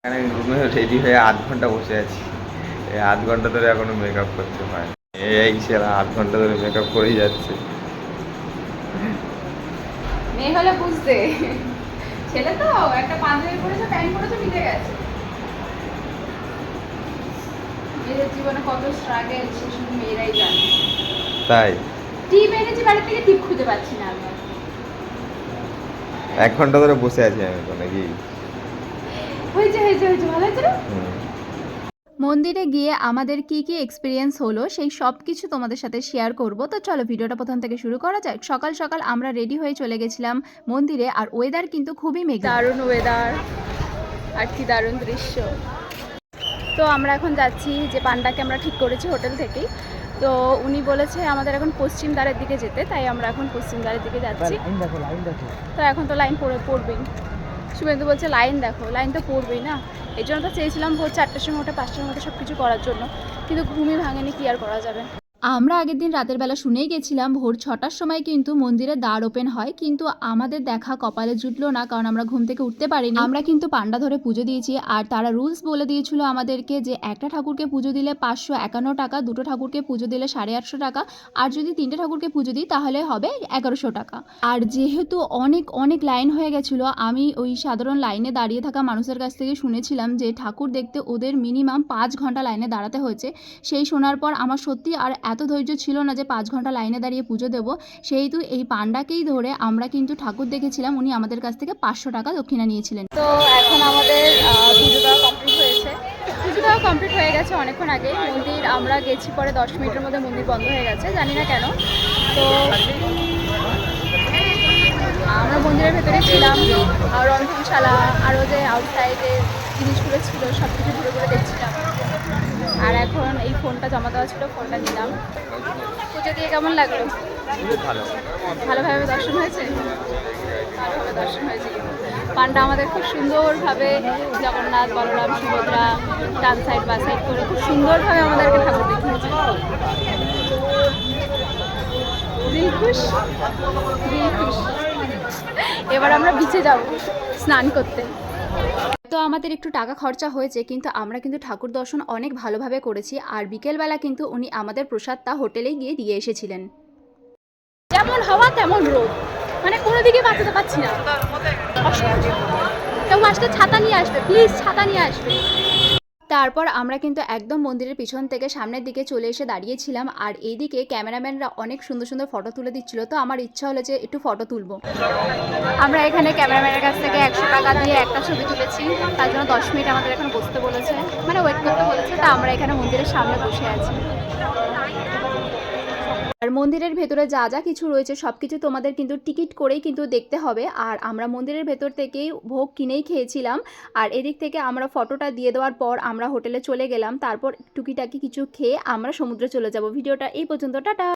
এখানে রুমে রেডি হয়ে ৮ ঘন্টা বসে আছি। এই ৮ ঘন্টা ধরে এখনো মেকআপ করতে হয়। এই সেরা ৮ ঘন্টা ধরে মেকআপ করেই যাচ্ছে। মেয়ে হলে বুঝতে, ছেলে তো একটা পাঞ্জাবি পরেছে, প্যান্ট পরেছে, মিটে গেছে। মেয়েদের জীবনে কত স্ট্রাগল সে শুধু মেয়েরাই জানে। তাই টিপ এনেছি বাড়ি থেকে, টিপ খুঁজে পাচ্ছি না আমি। ১ ঘন্টা ধরে বসে আছি আমি তো নাকি। হয়েছে হয়েছে হয়েছে, ভালো হয়েছে না? হুম। মন্দিরে গিয়ে আমাদের কি কি এক্সপিরিয়েন্স হলো সেই সব কিছু তোমাদের সাথে শেয়ার করব। তো চলো ভিডিওটা প্রথম থেকে শুরু করা যাক। সকাল সকাল আমরা রেডি হয়ে চলে গেছিলাম মন্দিরে, আর ওয়েদার কিন্তু খুবই মেঘলা। দারুণ ওয়েদার আর কি দারুণ দৃশ্য। তো আমরা এখন যাচ্ছি, যে পান্ডাকে আমরা ঠিক করেছি হোটেল থেকেই। তো উনি বলেছে আমাদের এখন পশ্চিম দ্বারের দিকে যেতে, তাই আমরা এখন পশ্চিম দ্বারের দিকে যাচ্ছি। তো এখন তো লাইন পড়বেই। শুভেন্দু বলছে লাইন দেখো, লাইন তো পড়বেই না। এই জন্য তো চেয়েছিলাম ভোর 4টার সময় ওঠে 5টার মধ্যে সব কিছু করার জন্য, কিন্তু ঘুমই ভাঙেনি, কি আর করা যাবে। আমরা আগের দিন রাতের বেলা শুনেই গেছিলাম ভোর 6টার সময় কিন্তু মন্দিরের দ্বার ওপেন হয়, কিন্তু আমাদের দেখা কপালে জুটলো না, কারণ আমরা ঘুম থেকে উঠতে পারিনি। আমরা কিন্তু পান্ডা ধরে পুজো দিয়েছি, আর তারা রুলস বলে দিয়েছিল আমাদেরকে যে একটা ঠাকুরকে পুজো দিলে 551 টাকা, দুটো ঠাকুরকে পুজো দিলে 850 টাকা, আর যদি 3টে ঠাকুরকে পুজো দিই তাহলে হবে 1100 টাকা। আর যেহেতু অনেক অনেক লাইন হয়ে গেছিলো, আমি ওই সাধারণ লাইনে দাঁড়িয়ে থাকা মানুষের কাছ থেকে শুনেছিলাম যে ঠাকুর দেখতে ওদের মিনিমাম 5 ঘন্টা লাইনে দাঁড়াতে হয়েছে। সেই শোনার পর আমার সত্যি আর এত ধৈর্য ছিল না যে 5 ঘন্টা লাইনে দাঁড়িয়ে পুজো দেবো। সেহেতু এই পান্ডাকেই ধরে আমরা কিন্তু ঠাকুর দেখেছিলাম। উনি আমাদের কাছ থেকে 500 টাকা দক্ষিণা নিয়েছিলেন। তো এখন আমাদের পুজো দেওয়া কমপ্লিট হয়েছে। পুজো দেওয়া কমপ্লিট হয়ে গেছে অনেকক্ষণ আগে। মন্দির আমরা গেছি পরে 10 মিনিটের মধ্যে মন্দির বন্ধ হয়ে গেছে, জানি না কেন। তো আমরা মন্দিরের ভেতরে ছিলাম, আর রন্ধনশালা আরও যে আউটসাইডে জিনিসগুলো ছিল সব কিছু ঘুরে ঘুরে দেখছিলাম। আর এখন এই ফোনটা জমা দেওয়া ছিল, ফোনটা নিলাম। পুজো দিয়ে কেমন লাগলো? ভালোভাবে দর্শন হয়েছে? ভালোভাবে দর্শন হয়েছে। পান্ডা আমাদের খুব সুন্দরভাবে জগন্নাথ, বলরাম, সুভদ্রা ডান সাইড বা সাইড করে খুব সুন্দরভাবে আমাদেরকে ঠাকুর দেখিয়েছে। দিল খুশ, দিল খুশ। এবার আমরা বিচে যাব স্নান করতে। তো আমাদের একটু টাকা খরচা হয়েছে, কিন্তু আমরা কিন্তু ঠাকুর দর্শন অনেক ভালোভাবে করেছি। আর বিকেলবেলা কিন্তু উনি আমাদের প্রসাদটা হোটেলেই গিয়ে দিয়ে এসেছিলেন। যেমন হাওয়া তেমন রোদ, মানে কোনো দিকে বাঁচাতে পারছি না। কেউ আসলে ছাতা নিয়ে আসবে, প্লিজ ছাতা নিয়ে আসবে। তারপর আমরা কিন্তু একদম মন্দিরের পিছন থেকে সামনের দিকে চলে এসে দাঁড়িয়েছিলাম, আর এইদিকে ক্যামেরাম্যানরা অনেক সুন্দর সুন্দর ফটো তুলে দিচ্ছিল। তো আমার ইচ্ছা হলো যে একটু ফটো তুলবো। আমরা এখানে ক্যামেরাম্যানের কাছ থেকে 100 টাকা দিয়ে একটা ছবি তুলেছি, তার জন্য 10 মিনিট আমাদের এখানে বসতে বলেছে, মানে ওয়েট করতে বলেছে। তা আমরা এখানে মন্দিরের সামনে বসে আছি। আর মন্দিরের ভেতরে যা যা কিছু রয়েছে সব কিছু তোমাদের কিন্তু টিকিট করেই কিন্তু দেখতে হবে। আর আমরা মন্দিরের ভেতর থেকেই ভোগ কিনেই খেয়েছিলাম। আর এদিক থেকে আমরা ফটোটা দিয়ে দেওয়ার পর আমরা হোটেলে চলে গেলাম। তারপর টুকিটাকি কিছু খেয়ে আমরা সমুদ্রে চলে যাব। ভিডিওটা এই পর্যন্ত, টাটা।